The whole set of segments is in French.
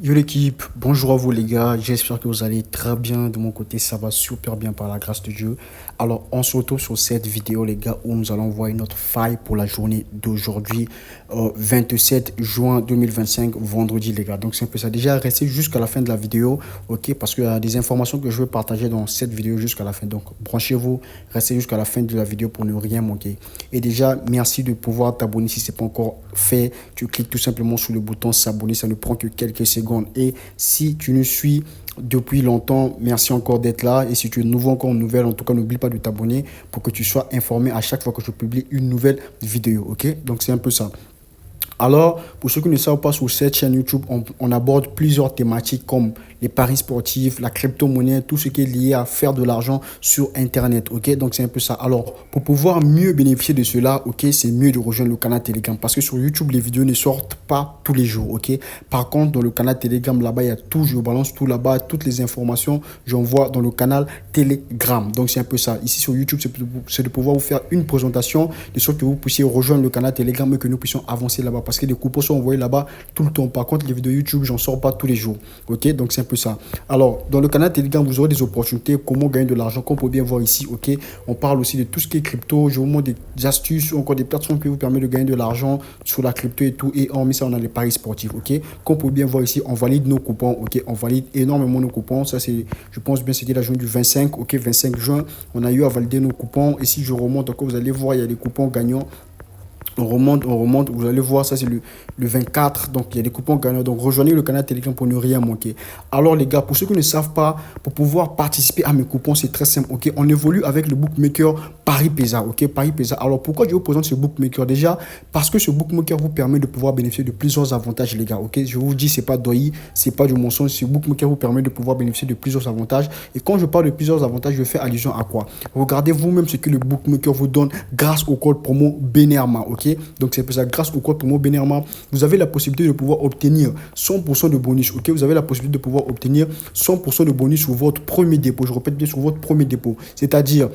Yo l'équipe, bonjour à vous les gars, j'espère que vous allez très bien. De mon côté, ça va super bien par la grâce de Dieu. Alors, on se retrouve sur cette vidéo les gars où nous allons voir notre faille pour la journée d'aujourd'hui, 27 juin 2025, vendredi les gars. Donc c'est un peu ça. Déjà, restez jusqu'à la fin de la vidéo, ok, parce qu'il y a des informations que je veux partager dans cette vidéo jusqu'à la fin. Donc branchez-vous, restez jusqu'à la fin de la vidéo pour ne rien manquer. Et déjà, merci de pouvoir t'abonner si ce n'est pas encore fait. Tu cliques tout simplement sur le bouton s'abonner, ça ne prend que quelques secondes. Et si tu nous suis depuis longtemps, merci encore d'être là. Et si tu es nouveau encore nouvelle, en tout cas, n'oublie pas de t'abonner pour que tu sois informé à chaque fois que je publie une nouvelle vidéo. Ok? Donc, c'est un peu ça. Alors, pour ceux qui ne savent pas, sur cette chaîne YouTube, on aborde plusieurs thématiques comme les paris sportifs, la crypto-monnaie, tout ce qui est lié à faire de l'argent sur Internet. Ok, donc c'est un peu ça. Alors, pour pouvoir mieux bénéficier de cela, ok, c'est mieux de rejoindre le canal Telegram parce que sur YouTube, les vidéos ne sortent pas tous les jours. Ok, par contre, dans le canal Telegram, là-bas, il y a tout, je balance tout là-bas, toutes les informations, j'envoie dans le canal Telegram. Donc, c'est un peu ça. Ici sur YouTube, c'est de pouvoir vous faire une présentation de sorte que vous puissiez rejoindre le canal Telegram et que nous puissions avancer là-bas. Parce que les coupons sont envoyés là-bas tout le temps. Par contre, les vidéos YouTube, j'en sors pas tous les jours. Ok, donc c'est un peu ça. Alors, dans le canal Telegram, vous aurez des opportunités, comment gagner de l'argent, comme on peut bien voir ici. Ok, on parle aussi de tout ce qui est crypto. Je vous montre des astuces ou encore des plateformes qui vous permettent de gagner de l'argent sur la crypto et tout. Et on met ça, on a les paris sportifs. Ok, comme on peut bien voir ici, on valide nos coupons. Ok, on valide énormément nos coupons. Ça, c'est, je pense bien, c'était la journée du 25. Ok, 25 juin, on a eu à valider nos coupons. Et si je remonte encore, vous allez voir, il y a des coupons gagnants. On remonte, vous allez voir, ça c'est le 24, donc il y a des coupons gagnants, donc rejoignez le canal Telegram pour ne rien manquer. Alors les gars, pour ceux qui ne savent pas, pour pouvoir participer à mes coupons, c'est très simple, ok, on évolue avec le bookmaker Paris Pesa, ok, Paris Pesa. Alors pourquoi je vous présente ce bookmaker? Déjà, parce que ce bookmaker vous permet de pouvoir bénéficier de plusieurs avantages les gars, ok, je vous dis, c'est pas d'OI, c'est pas du mensonge, ce bookmaker vous permet de pouvoir bénéficier de plusieurs avantages, et quand je parle de plusieurs avantages, je fais allusion à quoi? Regardez vous-même ce que le bookmaker vous donne grâce au code promo Benerma, ok. Donc c'est pour ça, grâce au code promo Benerma, vous avez la possibilité de pouvoir obtenir 100% de bonus. Ok, vous avez la possibilité de pouvoir obtenir 100% de bonus sur votre premier dépôt. Je répète bien, sur votre premier dépôt. C'est-à-dire,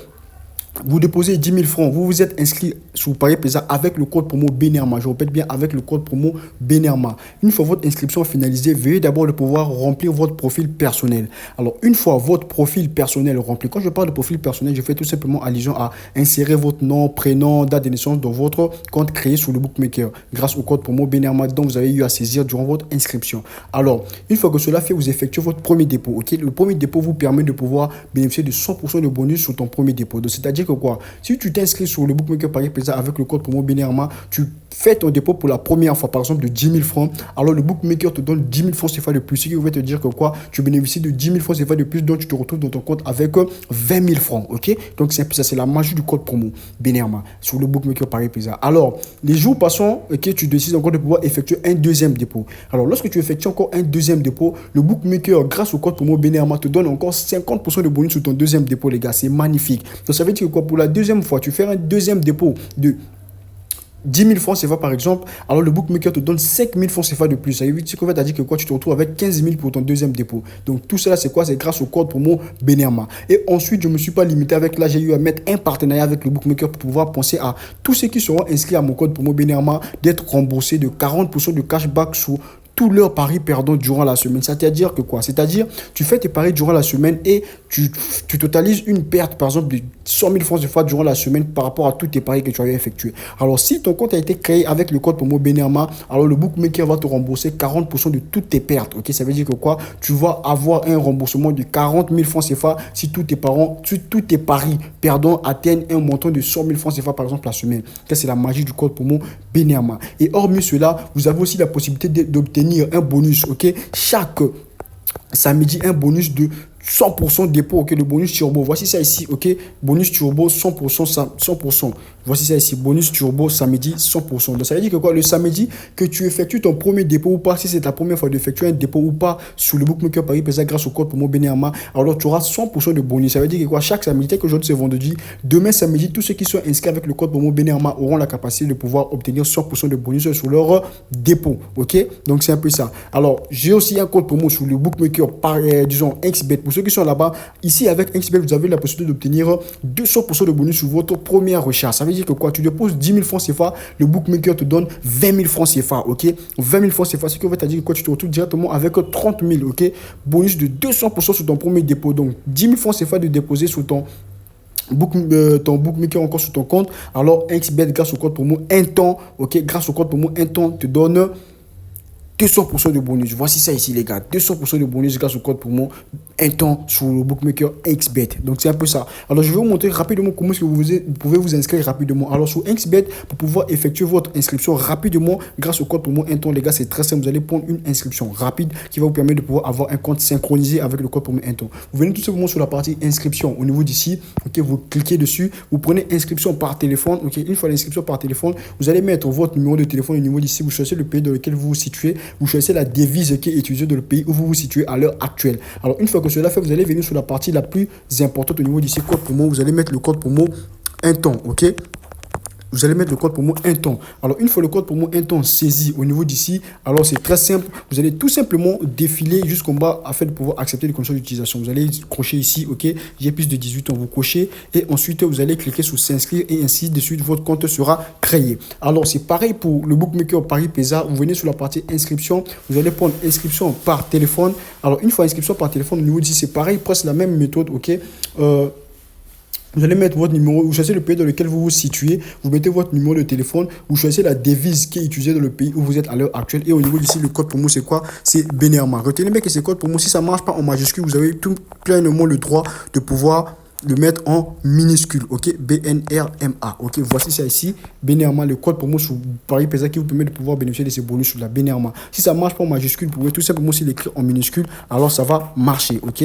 vous déposez 10 000 francs, vous vous êtes inscrit sur Paris Pesa avec le code promo Benerma. Je répète bien, avec le code promo Benerma. Une fois votre inscription finalisée, veuillez d'abord de pouvoir remplir votre profil personnel. Alors, une fois votre profil personnel rempli, quand je parle de profil personnel, je fais tout simplement allusion à insérer votre nom, prénom, date de naissance dans votre compte créé sur le bookmaker grâce au code promo Benerma dont vous avez eu à saisir durant votre inscription. Alors, une fois que cela fait, vous effectuez votre premier dépôt. Ok, le premier dépôt vous permet de pouvoir bénéficier de 100% de bonus sur ton premier dépôt. C'est-à-dire que quoi, si tu t'inscris sur le bookmaker Paris Pesa avec le code promo Benerma, tu fais ton dépôt pour la première fois, par exemple de 10 000 francs, alors le bookmaker te donne 10 000 francs CFA de plus, ce qui veut te dire que quoi, tu bénéficies de 10 000 francs CFA de plus, donc tu te retrouves dans ton compte avec 20 000 francs, ok? Donc c'est ça, c'est la magie du code promo Benerma sur le bookmaker Paris Pesa. Alors, les jours passant, ok, tu décides encore de pouvoir effectuer un deuxième dépôt. Alors, lorsque tu effectues encore un deuxième dépôt, le bookmaker, grâce au code promo Benerma, te donne encore 50% de bonus sur ton deuxième dépôt, les gars. C'est magnifique. Donc, ça veut dire que quoi, pour la deuxième fois, tu fais un deuxième dépôt de 10 000 francs CFA par exemple, alors le bookmaker te donne 5 000 francs CFA de plus. Ça veut dire que quoi, tu te retrouves avec 15 000 pour ton deuxième dépôt. Donc tout cela, c'est quoi? C'est grâce au code promo Benerma. Et ensuite, je ne me suis pas limité avec là, j'ai eu à mettre un partenariat avec le bookmaker pour pouvoir penser à tous ceux qui seront inscrits à mon code promo Benerma d'être remboursés de 40% de cashback sur tous leurs paris perdants durant la semaine. C'est-à-dire que quoi? C'est-à-dire, tu fais tes paris durant la semaine et tu totalises une perte, par exemple, de 100 000 francs CFA durant la semaine par rapport à tous tes paris que tu avais effectués. Alors, si ton compte a été créé avec le code promo Benerma, alors le bookmaker va te rembourser 40% de toutes tes pertes. Ok, ça veut dire que quoi? Tu vas avoir un remboursement de 40 000 francs CFA si tous tes paris perdants atteignent un montant de 100 000 francs CFA, par exemple, la semaine. Ça, c'est la magie du code promo Benerma. Et hormis cela, vous avez aussi la possibilité d'obtenir un bonus, ok, chaque samedi, un bonus de 100% dépôt, ok, le bonus turbo. Voici ça ici, ok, bonus turbo 100%, 100%. Voici ça ici, bonus turbo samedi 100%. Donc ça veut dire que quoi, le samedi que tu effectues ton premier dépôt ou pas, si c'est ta première fois d'effectuer un dépôt ou pas sur le bookmaker Paris Pesa grâce au code promo Benerma, alors tu auras 100% de bonus. Ça veut dire que quoi, chaque samedi, que aujourd'hui c'est vendredi, demain samedi, tous ceux qui sont inscrits avec le code promo Benerma auront la capacité de pouvoir obtenir 100% de bonus sur leur dépôt, ok. Donc c'est un peu ça. Alors j'ai aussi un code promo sur le bookmaker par, disons, XBet. Pour ceux qui sont là-bas, ici avec XBet, vous avez la possibilité d'obtenir 200% de bonus sur votre première recherche. Ça veut veut dire que quoi? Tu déposes 10 000 francs CFA, le bookmaker te donne 20 000 francs CFA, ok? 20 000 francs CFA, ce qui veut dire que quoi? Tu te retrouves directement avec 30 000, ok? Bonus de 200% sur ton premier dépôt. Donc, 10 000 francs CFA de déposer sur ton bookmaker encore sur ton compte. Alors, XBet, grâce au code promo un temps, ok? Grâce au code promo un temps, te donne 200% de bonus. Voici ça ici, les gars. 200% de bonus grâce au code promo un temps sur le bookmaker XBet. Donc, c'est un peu ça. Alors, je vais vous montrer rapidement comment est-ce que vous pouvez vous inscrire rapidement. Alors, sur XBet, pour pouvoir effectuer votre inscription rapidement grâce au code promo un temps, les gars, c'est très simple. Vous allez prendre une inscription rapide qui va vous permettre de pouvoir avoir un compte synchronisé avec le code promo un temps. Vous venez tout simplement sur la partie inscription au niveau d'ici. Ok, vous cliquez dessus. Vous prenez inscription par téléphone. Ok, une fois l'inscription par téléphone, vous allez mettre votre numéro de téléphone au niveau d'ici. Vous choisissez le pays dans lequel vous vous situez. Vous choisissez la devise qui est utilisée dans le pays où vous vous situez à l'heure actuelle. Alors, une fois que cela fait, vous allez venir sur la partie la plus importante au niveau d'ici, code promo. Vous allez mettre le code promo un temps, ok? Vous allez mettre le code promo un temps. Alors, une fois le code promo un temps saisi au niveau d'ici, alors c'est très simple. Vous allez tout simplement défiler jusqu'en bas afin de pouvoir accepter les conditions d'utilisation. Vous allez cocher ici, ok, j'ai plus de 18 ans, vous cochez et ensuite vous allez cliquer sur s'inscrire et ainsi de suite, votre compte sera créé. Alors, c'est pareil pour le bookmaker Paris Pesa. Vous venez sur la partie inscription, vous allez prendre inscription par téléphone. Alors, une fois inscription par téléphone, au niveau d'ici, c'est pareil, presque la même méthode, ok. Vous allez mettre votre numéro, vous choisissez le pays dans lequel vous vous situez, vous mettez votre numéro de téléphone, vous choisissez la devise qui est utilisée dans le pays où vous êtes à l'heure actuelle. Et au niveau d'ici, le code promo, c'est quoi? C'est Benirma. Retenez bien que ce code promo, si ça ne marche pas en majuscule, vous avez tout pleinement le droit de pouvoir le mettre en minuscule, ok? BNRMA, ok? Voici ça ici, Benirma, le code promo sur Paris Pesa qui vous permet de pouvoir bénéficier de ces bonus sur la Benirma. Si ça ne marche pas en majuscule, vous pouvez tout simplement aussi l'écrire en minuscule, alors ça va marcher, ok?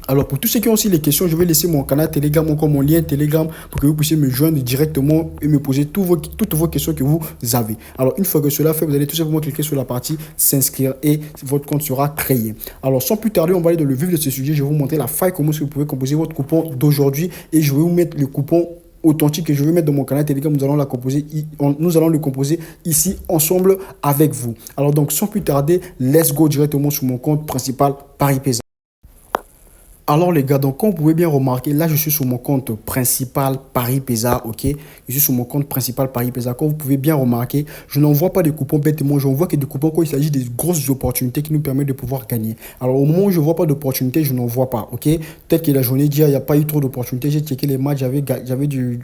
Alors, pour tous ceux qui ont aussi les questions, je vais laisser mon canal Telegram, encore mon lien Telegram, pour que vous puissiez me joindre directement et me poser toutes vos questions que vous avez. Alors, une fois que cela fait, vous allez tout simplement cliquer sur la partie s'inscrire et votre compte sera créé. Alors, sans plus tarder, on va aller dans le vif de ce sujet. Je vais vous montrer la faille, comment est-ce que vous pouvez composer votre coupon d'aujourd'hui et je vais vous mettre le coupon authentique que je vais mettre dans mon canal Telegram. Nous allons le composer ici ensemble avec vous. Alors, donc, sans plus tarder, let's go directement sur mon compte principal Paris Pesa. Alors les gars, donc comme vous pouvez bien remarquer, là je suis sur mon compte principal Paris Pesa, ok? Je suis sur mon compte principal Paris Pesa. Comme vous pouvez bien remarquer, je n'envoie pas de coupons bêtement, j'envoie que des coupons quand il s'agit des grosses opportunités qui nous permettent de pouvoir gagner. Alors au moment où je ne vois pas d'opportunités, je n'en vois pas, ok? Peut-être que la journée d'hier, il n'y a pas eu trop d'opportunités, j'ai checké les matchs, je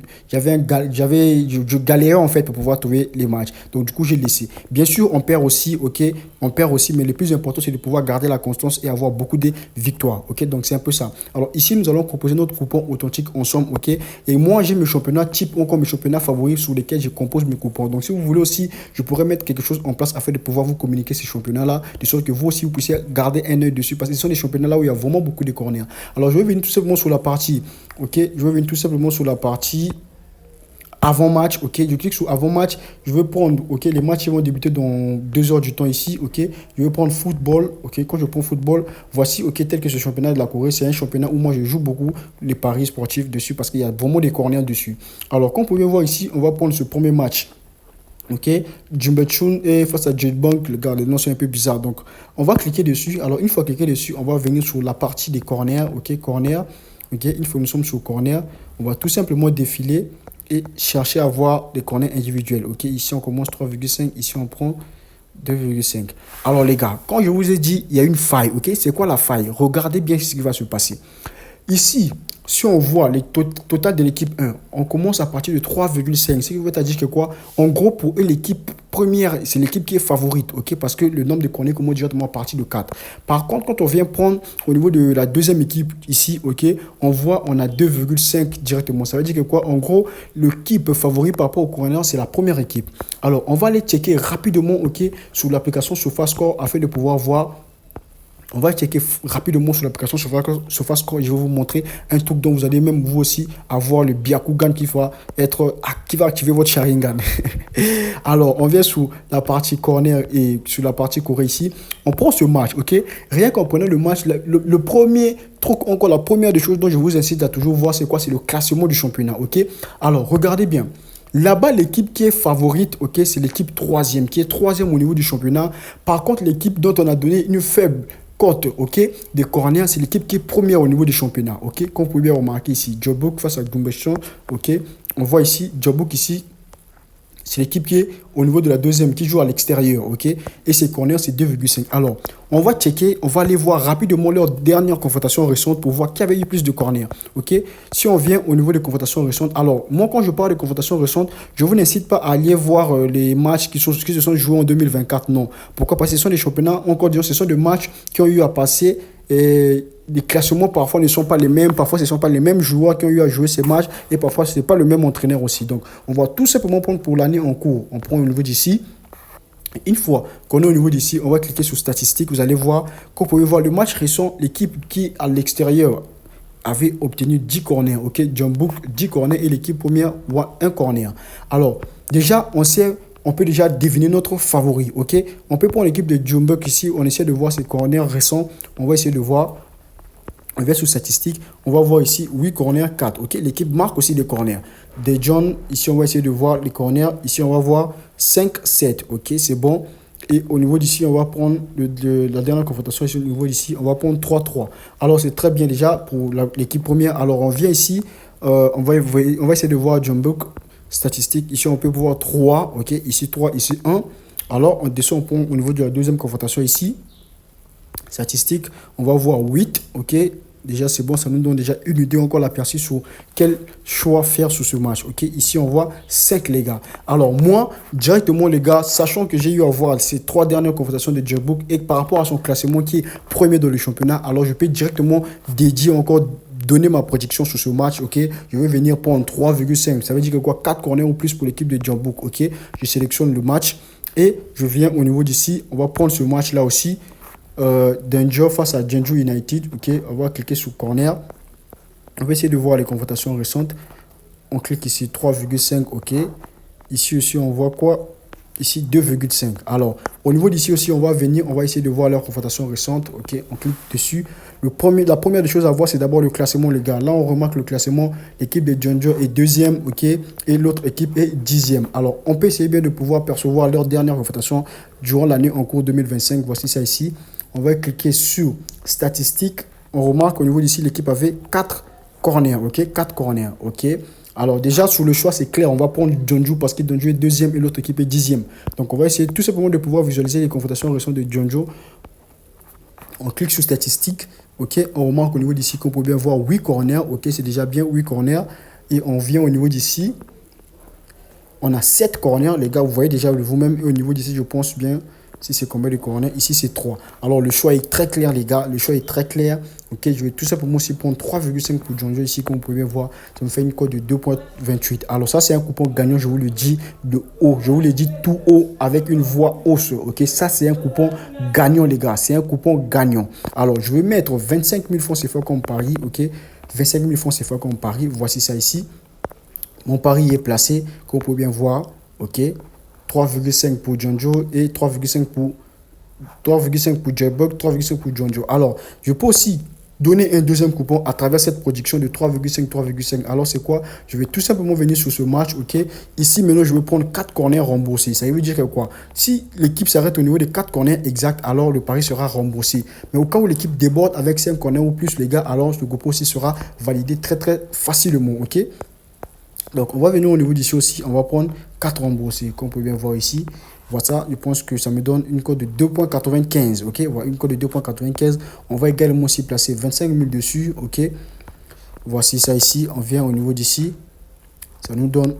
galérais en fait pour pouvoir trouver les matchs. Donc du coup, j'ai laissé. Bien sûr, on perd aussi, ok? On perd aussi, mais le plus important, c'est de pouvoir garder la constance et avoir beaucoup de victoires, ok? Donc c'est un peu ça. Alors ici, nous allons composer notre coupon authentique ensemble, ok? Et moi, j'ai mes championnats type ou comme mes championnats favoris sur lesquels je compose mes coupons. Donc si vous voulez aussi, je pourrais mettre quelque chose en place afin de pouvoir vous communiquer ces championnats-là, de sorte que vous aussi, vous puissiez garder un œil dessus, parce que ce sont des championnats-là où il y a vraiment beaucoup de corners. Alors je vais venir tout simplement sur la partie, ok? Je vais venir tout simplement sur la partie avant-match, ok, je clique sur avant-match, je vais prendre, ok, les matchs vont débuter dans 2 heures du temps ici, ok, je vais prendre football, ok, quand je prends football, voici, ok, tel que ce championnat de la Corée, c'est un championnat où moi je joue beaucoup les paris sportifs dessus parce qu'il y a vraiment des corners dessus. Alors, comme vous pouvez voir ici, on va prendre ce premier match. Ok, Jumbetchun et face à Jetbank, le gars, les noms sont un peu bizarres. Donc, on va cliquer dessus. Alors, une fois cliqué dessus, on va venir sur la partie des corners. Ok, corner. Ok, une fois que nous sommes sur corner, on va tout simplement défiler et chercher à voir des corners individuels. Ok, ici on commence 3,5, ici on prend 2,5. Alors les gars, quand je vous ai dit, il y a une faille. Ok, c'est quoi la faille? Regardez bien ce qui va se passer. Ici, si on voit le total de l'équipe 1, on commence à partir de 3,5. Ce qui veut dire que quoi? En gros, pour eux, l'équipe première, c'est l'équipe qui est favorite, ok? Parce que le nombre de corners commence directement à partir de 4. Par contre, quand on vient prendre au niveau de la deuxième équipe ici, ok, on voit on a 2,5 directement. Ça veut dire que quoi? En gros, l'équipe favorite par rapport au corner, c'est la première équipe. Alors, on va aller checker rapidement, ok, sur l'application SofaScore afin de pouvoir voir. On va checker rapidement sur l'application SofaScore. Je vais vous montrer un truc dont vous allez même vous aussi avoir le Byakugan qui va activer votre Sharingan. Alors, on vient sur la partie corner et sur la partie Corée ici. On prend ce match, ok? Rien qu'en prenant le match, le premier truc, encore la première des choses dont je vous incite à toujours voir, c'est quoi? C'est le classement du championnat, ok? Alors, regardez bien. Là-bas, l'équipe qui est favorite, ok, c'est l'équipe troisième, qui est troisième au niveau du championnat. Par contre, l'équipe dont on a donné une faible cote, ok, des corners, c'est l'équipe qui est première au niveau du championnat, ok. Comme vous pouvez bien remarquer ici, Jobok face à Gumbeshan, ok. on voit ici, John Book ici, c'est l'équipe qui est au niveau de la deuxième, qui joue à l'extérieur, ok? Et ses corners, c'est 2,5. Alors, on va checker, on va aller voir rapidement leur dernière confrontation récente pour voir qui avait eu plus de corners, ok? Si on vient au niveau des confrontations récentes, alors, moi, quand je parle de confrontations récentes, je vous n'incite pas à aller voir les matchs qui se sont joués en 2024, non. Pourquoi? Parce que ce sont des championnats, encore disons, ce sont des matchs qui ont eu à passer et les classements parfois ne sont pas les mêmes, parfois ce ne sont pas les mêmes joueurs qui ont eu à jouer ces matchs et parfois ce n'est pas le même entraîneur aussi. Donc on va tout simplement prendre pour l'année en cours. On prend au niveau d'ici. Une fois qu'on est au niveau d'ici, on va cliquer sur statistiques. Vous allez voir qu'on peut voir le match récent, l'équipe qui à l'extérieur avait obtenu 10 corners, ok? John Book 10 corners et l'équipe première voit 1 corner. Alors déjà on peut déjà deviner notre favori, ok? On peut prendre l'équipe de John Book ici, on essaie de voir ses corners récents, on va essayer de voir. On va sur statistiques, on va voir ici 8 corners, 4. Ok, l'équipe marque aussi des corners. De John, ici on va essayer de voir les corners. Ici on va voir 5, 7. Ok, c'est bon. Et au niveau d'ici, on va prendre la dernière confrontation. Ici, au niveau d'ici, on va prendre 3, 3. Alors c'est très bien déjà pour l'équipe première. Alors on vient ici, on va essayer de voir John Book statistiques. Ici on peut voir 3. Ok, ici 3, ici 1. Alors on descend, on prend au niveau de la deuxième confrontation ici. Statistiques, on va voir 8, ok. Déjà, c'est bon, ça nous donne déjà une idée encore l'aperçu sur quel choix faire sur ce match, ok. Ici, on voit 5, les gars. Alors, moi, directement, les gars, sachant que j'ai eu à voir ces 3 dernières confrontations de John Book et par rapport à son classement qui est premier dans le championnat, alors je peux directement dédier encore donner ma prédiction sur ce match, ok. Je vais venir prendre 3,5. Ça veut dire que quoi, 4 corners ou plus pour l'équipe de John Book, ok. Je sélectionne le match et je viens au niveau d'ici. On va prendre ce match-là aussi. Danger face à Jeonju United, ok. On va cliquer sur corner. On va essayer de voir les confrontations récentes. On clique ici 3,5, ok. Ici aussi on voit quoi? Ici 2,5. Alors au niveau d'ici aussi on va venir, on va essayer de voir leurs confrontations récentes, ok. On clique dessus. La première des choses à voir, c'est d'abord le classement, les gars. Là on remarque le classement, l'équipe de Jeonju est deuxième, ok, et l'autre équipe est 10e. Alors on peut essayer bien de pouvoir percevoir leurs dernières confrontations durant l'année en cours 2025. Voici ça ici. On va cliquer sur statistiques. On remarque au niveau d'ici, l'équipe avait 4 corners, ok, 4 corners, ok. Alors déjà sur le choix, c'est clair, on va prendre Jeonju parce que Jeonju est deuxième et l'autre équipe est 10e. Donc on va essayer tout simplement de pouvoir visualiser les confrontations récentes de Jeonju. On clique sur statistiques, ok. On remarque au niveau d'ici qu'on peut bien voir 8 corners, ok, c'est déjà bien 8 corners. Et on vient au niveau d'ici, on a 7 corners, les gars, vous voyez déjà vous-même. Et au niveau d'ici, je pense bien, si c'est combien de corners, ici c'est 3. Alors le choix est très clair, les gars, le choix est très clair. Ok, je vais tout simplement aussi prendre 3,5 pour Jeonju ici, comme vous pouvez voir, ça me fait une cote de 2,28. Alors ça c'est un coupon gagnant, je vous le dis de haut, je vous le dis tout haut avec une voix hausse. Ok, ça c'est un coupon gagnant, les gars, c'est un coupon gagnant. Alors je vais mettre 25 000 francs CFA comme pari, ok, 25 000 francs CFA comme pari, voici ça ici. Mon pari est placé, comme vous pouvez bien voir, ok. 3,5 pour Jeonju et 3,5 pour J-Bug, 3,5 pour Jeonju. Alors, je peux aussi donner un deuxième coupon à travers cette production de 3,5. Alors, c'est quoi? Je vais tout simplement venir sur ce match, ok? Ici, maintenant, je vais prendre 4 corners remboursés. Ça veut dire que quoi? Si l'équipe s'arrête au niveau des 4 corners exacts, alors le pari sera remboursé. Mais au cas où l'équipe déborde avec 5 corners ou plus, les gars, alors le coupon aussi sera validé très, très facilement, ok? Donc, on va venir au niveau d'ici aussi. On va prendre 4 remboursés, comme vous pouvez bien voir ici. Voilà ça, je pense que ça me donne une cote de 2,95. Ok, voilà, une cote de 2,95. On va également aussi placer 25 000 dessus. Ok, voici ça ici. On vient au niveau d'ici. Ça nous donne.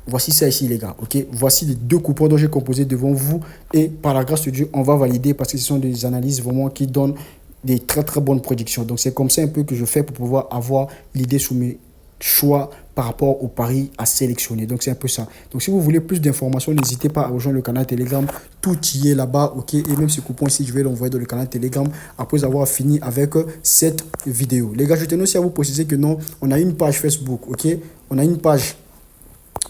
Voici ça ici, les gars. Ok, voici les 2 coupons dont j'ai composé devant vous. Et par la grâce de Dieu, on va valider parce que ce sont des analyses vraiment qui donnent des très très bonnes prédictions. Donc, c'est comme ça un peu que je fais pour pouvoir avoir l'idée sous mes choix par rapport au pari à sélectionner. Donc c'est un peu ça. Donc si vous voulez plus d'informations, n'hésitez pas à rejoindre le canal Telegram. Tout y est là-bas, ok. Et même ce coupon ici, je vais l'envoyer dans le canal Telegram après avoir fini avec cette vidéo. Les gars, je tenais aussi à vous préciser que non, on a une page Facebook, ok. On a une page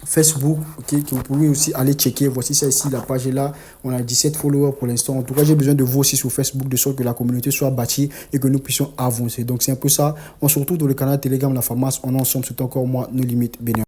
Facebook, ok, que vous pouvez aussi aller checker. Voici ça ici, la page est là. On a 17 followers pour l'instant. En tout cas, j'ai besoin de vous aussi sur Facebook, de sorte que la communauté soit bâtie et que nous puissions avancer. Donc, c'est un peu ça. On se retrouve dans le canal Telegram La Pharmace. On est ensemble, c'est encore moi, nos limites. Bénin.